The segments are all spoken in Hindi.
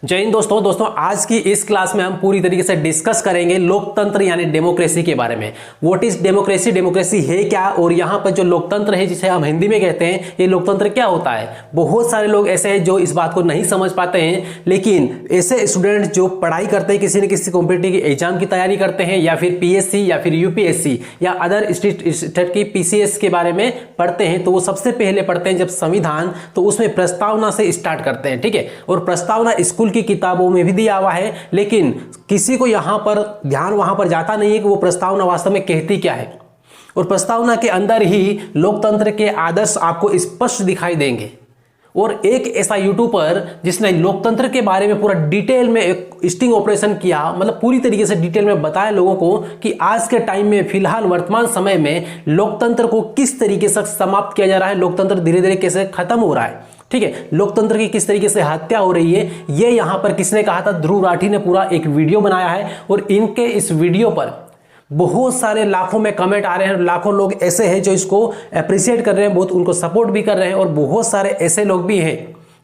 जय हिंद दोस्तों आज की इस क्लास में हम पूरी तरीके से डिस्कस करेंगे लोकतंत्र यानी डेमोक्रेसी के बारे में। व्हाट इज डेमोक्रेसी, डेमोक्रेसी है क्या, और यहाँ पर जो लोकतंत्र है जिसे हम हिंदी में कहते हैं, ये लोकतंत्र क्या होता है। बहुत सारे लोग ऐसे हैं जो इस बात को नहीं समझ पाते हैं, लेकिन ऐसे स्टूडेंट जो पढ़ाई करते हैं, किसी न किसी कॉम्पिटिटिव एग्जाम की तैयारी करते हैं, या फिर पीएससी या फिर यूपीएससी या अदर स्टेट की पीसीएस के बारे में पढ़ते हैं, तो वो सबसे पहले पढ़ते हैं जब संविधान, तो उसमें प्रस्तावना से स्टार्ट करते हैं। ठीक है, और प्रस्तावना स्कूल की किताबों में भी दिया हुआ है, लेकिन किसी को यहां पर ध्यान वहां पर जाता नहीं है कि वो प्रस्तावना वास्तव में कहती क्या है। और प्रस्तावना के अंदर ही लोकतंत्र के आदर्श आपको स्पष्ट दिखाई देंगे। और एक ऐसा यूट्यूबर जिसने लोकतंत्र के बारे में पूरा डिटेल में एक स्टिंग ऑपरेशन किया, मतलब पूरी तरीके से डिटेल में बताया लोगों को कि आज के टाइम में फिलहाल वर्तमान समय में लोकतंत्र को किस तरीके से समाप्त किया जा रहा है, लोकतंत्र धीरे धीरे कैसे खत्म हो रहा है। ठीक है, लोकतंत्र की किस तरीके से हत्या हो रही है, ये यहां पर किसने कहा था, ध्रुव राठी ने पूरा एक वीडियो बनाया है। और इनके इस वीडियो पर बहुत सारे लाखों में कमेंट आ रहे हैं, लाखों लोग ऐसे हैं जो इसको अप्रिशिएट कर रहे हैं, बहुत उनको सपोर्ट भी कर रहे हैं, और बहुत सारे ऐसे लोग भी हैं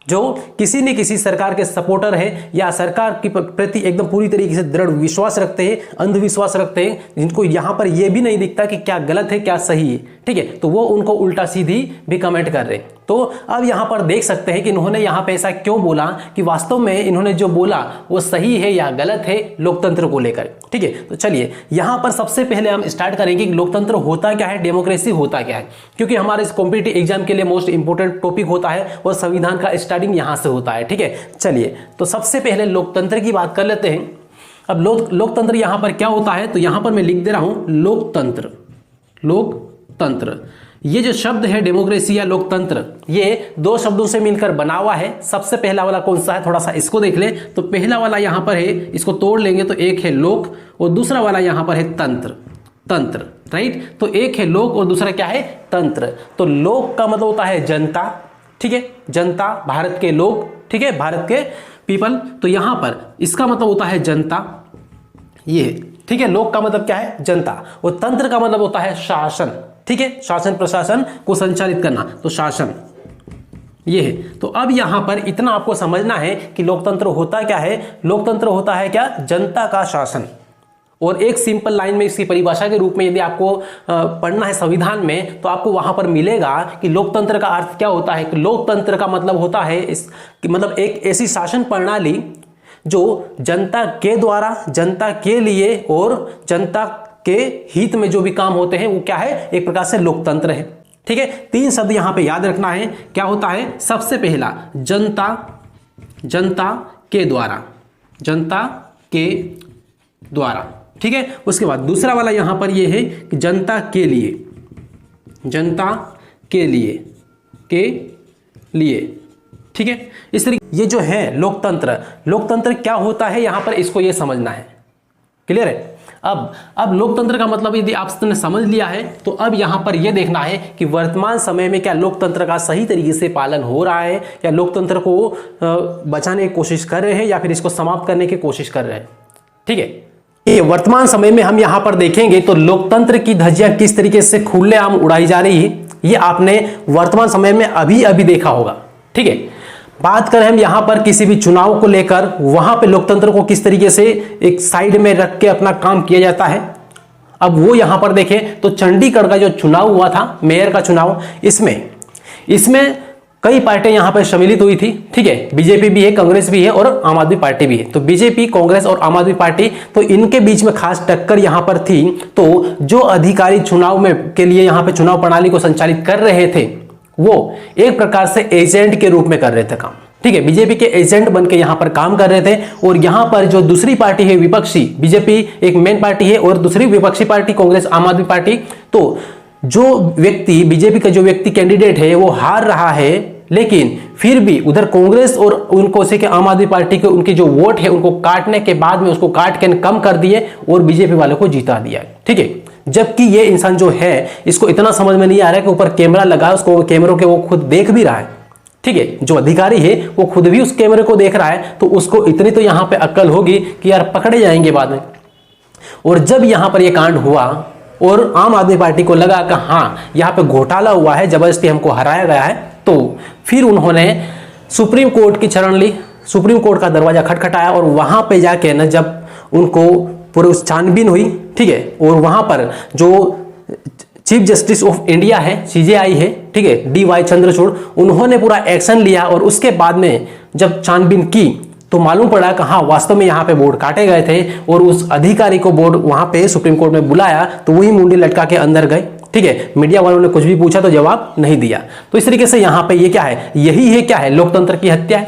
जो किसी न किसी सरकार के सपोर्टर है या सरकार के प्रति एकदम पूरी तरीके से दृढ़ विश्वास रखते हैं, अंधविश्वास रखते हैं, जिनको यहां पर यह भी नहीं दिखता कि क्या गलत है क्या सही है। ठीक है, तो वो उनको उल्टा सीधी भी कमेंट कर रहे हैं। तो अब यहां पर देख सकते हैं कि इन्होंने यहां पे ऐसा क्यों बोला, कि वास्तव में इन्होंने जो बोला वो सही है या गलत है लोकतंत्र को लेकर। ठीक है, तो चलिए यहां पर सबसे पहले हम स्टार्ट करेंगे कि लोकतंत्र होता क्या है, डेमोक्रेसी होता क्या है, क्योंकि हमारे इस कॉम्पिटिटिव एग्जाम के लिए मोस्ट इंपोर्टेंट टॉपिक होता है और संविधान का स्टार्टिंग यहां से होता है। ठीक है, चलिए तो सबसे पहले लोकतंत्र की बात कर लेते हैं। अब लोकतंत्र यहां पर क्या होता है, तो यहां पर मैं लिख दे रहा हूं लोकतंत्र। लोकतंत्र ये जो शब्द है डेमोक्रेसी या लोकतंत्र, ये दो शब्दों से मिलकर बना हुआ है। सबसे पहला वाला कौन सा है, थोड़ा सा इसको देख ले। तो पहला वाला यहां पर है, इसको तोड़ लेंगे तो एक है लोक और दूसरा वाला यहां पर है तंत्र। तंत्र, राइट। तो एक है लोक और दूसरा क्या है, तंत्र। तो लोक का मतलब होता है जनता। ठीक है, जनता, भारत के लोग, ठीक है, भारत के पीपल। तो यहां पर इसका मतलब होता है जनता, ये। ठीक है, लोक का मतलब क्या है, जनता, और तंत्र का मतलब होता है शासन। ठीक है, शासन प्रशासन को संचालित करना, तो शासन ये है। तो अब यहां पर इतना आपको समझना है कि लोकतंत्र होता क्या है। लोकतंत्र होता है क्या, जनता का शासन। और एक सिंपल लाइन में इसकी परिभाषा के रूप में यदि आपको पढ़ना है संविधान में, तो आपको वहां पर मिलेगा कि लोकतंत्र का अर्थ क्या होता है। कि लोकतंत्र का मतलब होता है मतलब एक ऐसी शासन प्रणाली जो जनता के द्वारा, जनता के लिए और जनता के हित में जो भी काम होते हैं वो क्या है, एक प्रकार से लोकतंत्र है। ठीक है, तीन शब्द यहां पे याद रखना है। क्या होता है, सबसे पहला जनता, जनता के द्वारा, जनता के द्वारा। ठीक है, उसके बाद दूसरा वाला यहां पर ये है कि जनता के लिए, जनता के लिए, के लिए। ठीक है, इस तरीके ये जो है लोकतंत्र, लोकतंत्र क्या होता है यहां पर, इसको ये समझना है। क्लियर है। अब लोकतंत्र का मतलब यदि आपने समझ लिया है, तो अब यहां पर यह देखना है कि वर्तमान समय में क्या लोकतंत्र का सही तरीके से पालन हो रहा है, या लोकतंत्र को बचाने की कोशिश कर रहे हैं, या फिर इसको समाप्त करने की कोशिश कर रहे हैं। ठीक है, ये वर्तमान समय में हम यहां पर देखेंगे तो लोकतंत्र की धज्जियां किस तरीके से खुलेआम उड़ाई जा रही है, ये आपने वर्तमान समय में अभी अभी देखा होगा। ठीक है, बात करें हम यहां पर किसी भी चुनाव को लेकर, वहां पे लोकतंत्र को किस तरीके से एक साइड में रख के अपना काम किया जाता है। अब वो यहां पर देखें तो चंडीगढ़ का जो चुनाव हुआ था, मेयर का चुनाव, इसमें कई पार्टियां यहां पर सम्मिलित हुई थी। ठीक है, बीजेपी भी है, कांग्रेस भी है और आम आदमी पार्टी भी है। तो बीजेपी, कांग्रेस और आम आदमी पार्टी, तो इनके बीच में खास टक्कर यहां पर थी। तो जो अधिकारी चुनाव में के लिए यहां पर चुनाव प्रणाली को संचालित कर रहे थे, वो एक प्रकार से एजेंट के रूप में कर रहे थे काम। ठीक है, बीजेपी के एजेंट बनके यहां पर काम कर रहे थे। और यहां पर जो दूसरी पार्टी है विपक्षी, बीजेपी एक मेन पार्टी है और दूसरी विपक्षी पार्टी कांग्रेस, आम आदमी पार्टी, तो जो व्यक्ति, बीजेपी का जो व्यक्ति कैंडिडेट है वो हार रहा है, लेकिन फिर भी उधर कांग्रेस और उनको से के आम आदमी पार्टी के उनके जो वोट है उनको काटने के बाद में उसको काट के कम कर दिए और बीजेपी वालों को जीता दिया। ठीक है, जबकि ये इंसान जो है इसको इतना समझ में नहीं आ रहा है कि ऊपर कैमरा लगा, उसको कैमरों के वो खुद देख भी रहा है। ठीक है, जो अधिकारी है वो खुद भी उस कैमरे को देख रहा है, तो उसको इतनी तो यहां पे अक्ल होगी कि यार पकड़े जाएंगे बाद में। और जब यहां पर ये कांड हुआ और आम आदमी पार्टी को लगा कि हाँ यहां पे घोटाला हुआ है, जबरदस्ती हमको हराया गया है, तो फिर उन्होंने सुप्रीम कोर्ट की शरण ली। सुप्रीम कोर्ट का दरवाजा खटखटाया और वहां पे जाके ना जब उनको पूरी छानबीन हुई, ठीक है, और वहां पर जो चीफ जस्टिस ऑफ इंडिया है, सीजेआई है, ठीक है, DY चंद्रचूड़, उन्होंने पूरा एक्शन लिया और उसके बाद में जब छानबीन की तो मालूम पड़ा कि हाँ वास्तव में यहाँ पे बोर्ड काटे गए थे और उस अधिकारी को बोर्ड वहां पे सुप्रीम कोर्ट में बुलाया तो वही मुंडी लटका के अंदर गए, ठीक है। मीडिया वालों ने कुछ भी पूछा तो जवाब नहीं दिया। तो इस तरीके से यहाँ पे ये क्या है, यही है क्या है, लोकतंत्र की हत्या है,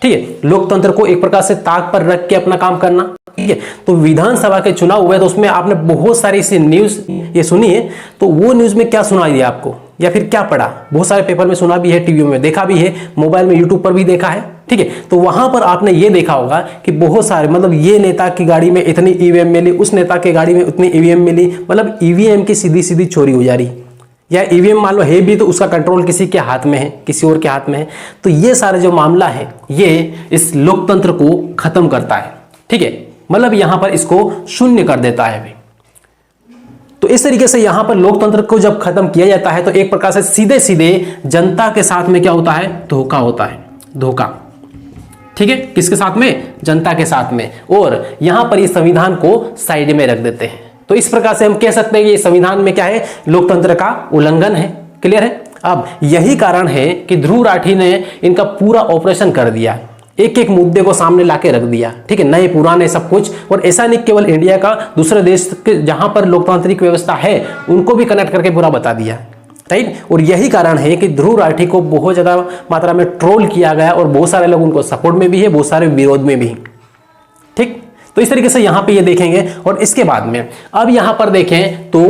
ठीक है। लोकतंत्र को एक प्रकार से ताक पर रख के अपना काम करना, ठीक है। तो विधानसभा के चुनाव हुए तो उसमें आपने बहुत सारी ऐसी न्यूज ये सुनी है, तो वो न्यूज में क्या सुनाई दिया आपको या फिर क्या पढ़ा, बहुत सारे पेपर में सुना भी है, टीवी में देखा भी है, मोबाइल में यूट्यूब पर भी देखा है, ठीक है। तो वहां पर आपने ये देखा होगा कि बहुत सारे मतलब ये नेता की गाड़ी में इतनी ईवीएम मिली, उस नेता की गाड़ी में उतनी ईवीएम मिली, मतलब ईवीएम की सीधी सीधी चोरी हो जा रही, या ईवीएम मान लो है भी तो उसका कंट्रोल किसी के हाथ में है, किसी और के हाथ में है। तो ये सारा जो मामला है ये इस लोकतंत्र को खत्म करता है, ठीक है, मतलब यहां पर इसको शून्य कर देता है। तो इस तरीके से यहां पर लोकतंत्र को जब खत्म किया जाता है तो एक प्रकार से सीधे सीधे जनता के साथ में क्या होता है, धोखा होता है, धोखा, ठीक है, किसके साथ में, जनता के साथ में, और यहां पर इस संविधान को साइड में रख देते हैं। तो इस प्रकार से हम कह सकते हैं कि संविधान में क्या है, लोकतंत्र का उल्लंघन है। क्लियर है। अब यही कारण है कि ध्रुव राठी ने इनका पूरा ऑपरेशन कर दिया, एक एक मुद्दे को सामने लाके रख दिया, ठीक है, नए पुराने सब कुछ। और ऐसा नहीं केवल इंडिया का, दूसरे देश के जहां पर लोकतांत्रिक व्यवस्था है उनको भी कनेक्ट करके पूरा बता दिया, राइट। और यही कारण है कि ध्रुव राठी को बहुत ज्यादा मात्रा में ट्रोल किया गया और बहुत सारे लोग उनको सपोर्ट में भी है, बहुत सारे विरोध में भी, ठीक। तो इस तरीके से यहां पे ये देखेंगे। और इसके बाद में अब यहां पर देखें तो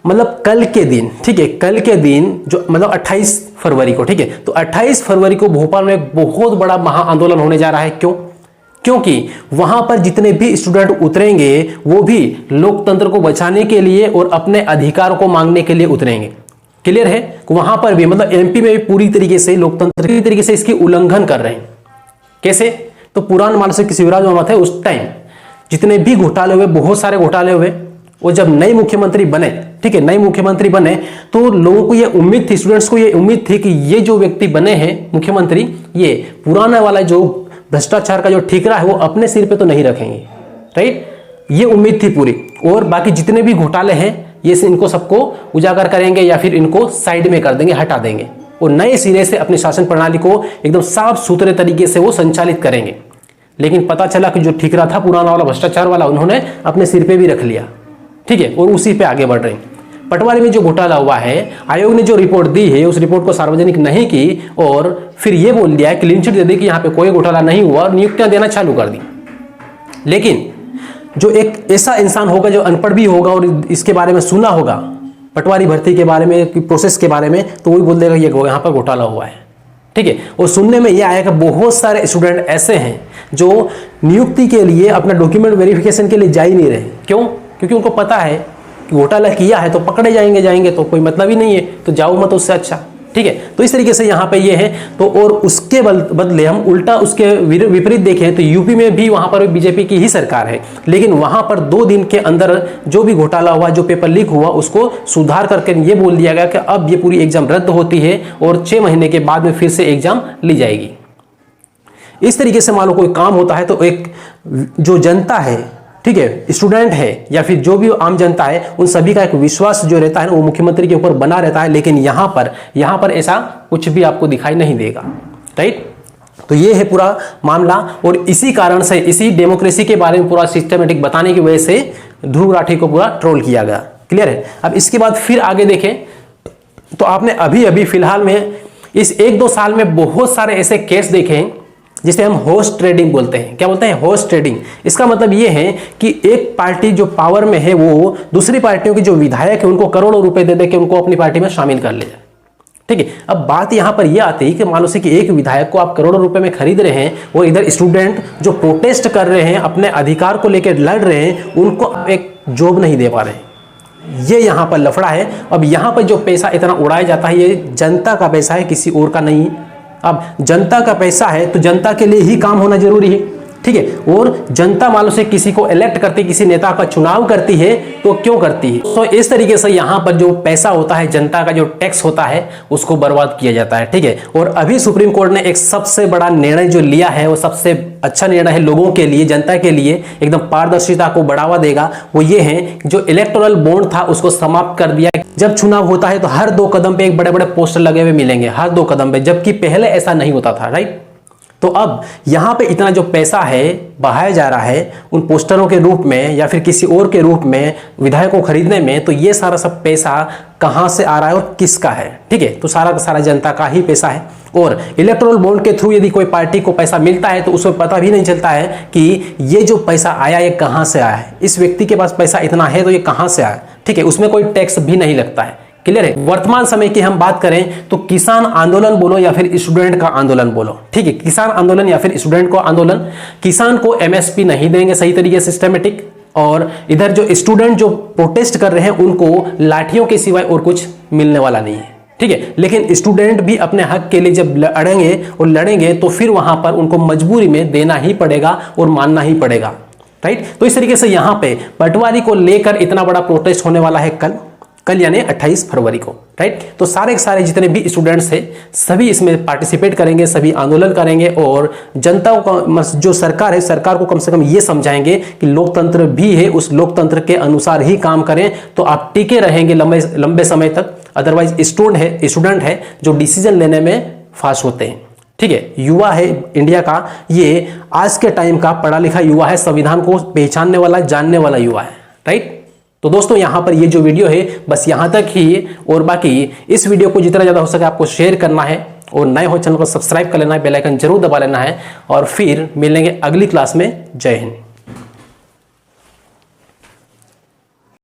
मतलब कल के दिन, ठीक है, कल के दिन जो मतलब 28 फरवरी को, ठीक है, तो 28 फरवरी को भोपाल में एक बहुत बड़ा महा आंदोलन होने जा रहा है। क्यों? क्योंकि वहां पर जितने भी स्टूडेंट उतरेंगे वो भी लोकतंत्र को बचाने के लिए और अपने अधिकार को मांगने के लिए उतरेंगे। क्लियर है। वहां पर भी मतलब एमपी में भी पूरी तरीके से लोकतंत्र की तरीके से इसकी उल्लंघन कर रहे हैं। कैसे? तो पुरान मानसिक शिवराज मेहमत है उस टाइम जितने भी घोटाले हुए, बहुत सारे घोटाले हुए, वो जब नए मुख्यमंत्री बने, ठीक है, नए मुख्यमंत्री बने तो लोगों को ये उम्मीद थी, स्टूडेंट्स को ये उम्मीद थी कि ये जो व्यक्ति बने हैं मुख्यमंत्री, ये पुराना वाला जो भ्रष्टाचार का जो ठीकरा है वो अपने सिर पे तो नहीं रखेंगे, राइट। ये उम्मीद थी पूरी। और बाकी जितने भी घोटाले हैं ये इनको सबको उजागर करेंगे या फिर इनको साइड में कर देंगे, हटा देंगे और नए सिरे से अपनी शासन प्रणाली को एकदम साफ सुथरे तरीके से वो संचालित करेंगे। लेकिन पता चला कि जो ठीकरा था पुराना वाला भ्रष्टाचार वाला उन्होंने अपने सिर पे भी रख लिया, ठीक है, और उसी पे आगे बढ़ रहे हैं। पटवारी में जो घोटाला हुआ है, आयोग ने जो रिपोर्ट दी है उस रिपोर्ट को सार्वजनिक नहीं की और फिर ये बोल दिया, क्लीन चिट दे दी कि यहाँ पे कोई घोटाला नहीं हुआ और नियुक्तियां देना चालू कर दी। लेकिन जो एक ऐसा इंसान होगा जो अनपढ़ भी होगा और इसके बारे में सुना होगा पटवारी भर्ती के बारे में, प्रोसेस के बारे में, तो वही बोल देगा ये यहाँ पर घोटाला हुआ है, ठीक है। और सुनने में ये आया कि बहुत सारे स्टूडेंट ऐसे हैं जो नियुक्ति के लिए अपना डॉक्यूमेंट वेरिफिकेशन के लिए जा ही नहीं रहे। क्यों? क्योंकि उनको पता है कि घोटाला किया है तो पकड़े जाएंगे तो कोई मतलब ही नहीं है, तो जाओ मत उससे अच्छा, ठीक है। तो इस तरीके से यहाँ पे ये है। तो और उसके बदले हम उल्टा उसके विपरीत देखें तो यूपी में भी वहां पर बीजेपी की ही सरकार है, लेकिन वहां पर 2 दिन के अंदर जो भी घोटाला हुआ, जो पेपर लीक हुआ, उसको सुधार करके ये बोल दिया गया कि अब ये पूरी एग्जाम रद्द होती है और 6 महीने के बाद में फिर से एग्जाम ली जाएगी। इस तरीके से मान लो कोई काम होता है तो एक जो जनता है, ठीक है, स्टूडेंट है या फिर जो भी आम जनता है, उन सभी का एक विश्वास जो रहता है ना वो मुख्यमंत्री के ऊपर बना रहता है। लेकिन यहाँ पर ऐसा कुछ भी आपको दिखाई नहीं देगा, राइट। तो ये है पूरा मामला और इसी कारण से, इसी डेमोक्रेसी के बारे में पूरा सिस्टमेटिक बताने की वजह से ध्रुव राठी को पूरा ट्रोल किया गया। क्लियर है। अब इसके बाद फिर आगे देखें तो आपने अभी फिलहाल में इस 1-2 साल में बहुत सारे ऐसे केस देखे हैं जिसे हम हॉर्स ट्रेडिंग बोलते हैं। क्या बोलते हैं? Horse trading. इसका मतलब ये है कि एक पार्टी जो पावर में है वो दूसरी पार्टियों के जो विधायक है उनको करोड़ों रुपए दे के उनको अपनी पार्टी में शामिल कर ले जाए, ठीक है। अब बात यहां पर यह आती है कि मान लो कि एक विधायक को आप करोड़ों रुपए में खरीद रहे हैं और इधर स्टूडेंट जो प्रोटेस्ट कर रहे हैं, अपने अधिकार को लेकर लड़ रहे हैं, उनको एक जॉब नहीं दे पा रहे हैं। ये यहां पर लफड़ा है। अब यहां पर जो पैसा इतना उड़ाया जाता है ये जनता का पैसा है, किसी और का नहीं। अब जनता का पैसा है तो जनता के लिए ही काम होना जरूरी है। ठीक है। और जनता मान लो से किसी को इलेक्ट करती, किसी नेता का चुनाव करती है तो क्यों करती है? तो इस तरीके से यहाँ पर जो पैसा होता है, जनता का जो टैक्स होता है, उसको बर्बाद किया जाता है, ठीक है। और अभी सुप्रीम कोर्ट ने एक सबसे बड़ा निर्णय जो लिया है, वो सबसे अच्छा निर्णय है लोगों के लिए, जनता के लिए, एकदम पारदर्शिता को बढ़ावा देगा। वो ये है जो इलेक्टोरल बॉन्ड था उसको समाप्त कर दिया। जब चुनाव होता है तो हर 2 कदम पे एक बड़े बड़े पोस्टर लगे हुए मिलेंगे, हर 2 कदम पे, जबकि पहले ऐसा नहीं होता था, राइट। तो अब यहां पे इतना जो पैसा है बहाया जा रहा है उन पोस्टरों के रूप में या फिर किसी और के रूप में विधायकों को खरीदने में, तो ये सारा सब पैसा कहां से आ रहा है और किसका है, ठीक है। तो सारा का सारा जनता का ही पैसा है। और इलेक्टोरल बॉन्ड के थ्रू यदि कोई पार्टी को पैसा मिलता है तो उसको पता भी नहीं चलता है कि ये जो पैसा आया ये कहां से आया है, इस व्यक्ति के पास पैसा इतना है तो ये कहां से आया, ठीक है। उसमें कोई टैक्स भी नहीं लगता है, क्लियर है। वर्तमान समय की हम बात करें तो किसान आंदोलन बोलो या फिर स्टूडेंट का आंदोलन बोलो, ठीक है, किसान आंदोलन या फिर स्टूडेंट को आंदोलन, किसान को एमएसपी नहीं देंगे सही तरीके से सिस्टमेटिक, और इधर जो स्टूडेंट जो प्रोटेस्ट कर रहे हैं उनको लाठियों के सिवाय और कुछ मिलने वाला नहीं है, ठीक है। लेकिन स्टूडेंट भी अपने हक के लिए जब लड़ेंगे और लड़ेंगे तो फिर वहां पर उनको मजबूरी में देना ही पड़ेगा और मानना ही पड़ेगा, राइट। तो इस तरीके से यहां पे पटवारी को लेकर इतना बड़ा प्रोटेस्ट होने वाला है कल यानी 28 फरवरी को, राइट। तो सारे के सारे जितने भी स्टूडेंट्स हैं सभी इसमें पार्टिसिपेट करेंगे, सभी आंदोलन करेंगे और जनता को, जो सरकार है, सरकार को कम से कम ये समझाएंगे कि लोकतंत्र भी है, उस लोकतंत्र के अनुसार ही काम करें तो आप टिके रहेंगे लंबे समय तक। अदरवाइज स्टूडेंट है जो डिसीजन लेने में फास्ट होते हैं, ठीक है। युवा है इंडिया का, ये आज के टाइम का पढ़ा लिखा युवा है, संविधान को पहचानने वाला, जानने वाला युवा है, राइट। तो दोस्तों यहाँ पर ये जो वीडियो है बस यहाँ तक ही, और बाकी इस वीडियो को जितना ज़्यादा हो सके आपको शेयर करना है, और नए हो चैनल को सब्सक्राइब कर लेना है, बेल आइकन जरूर दबा लेना है, और फिर मिलेंगे अगली क्लास में। जय हिंद।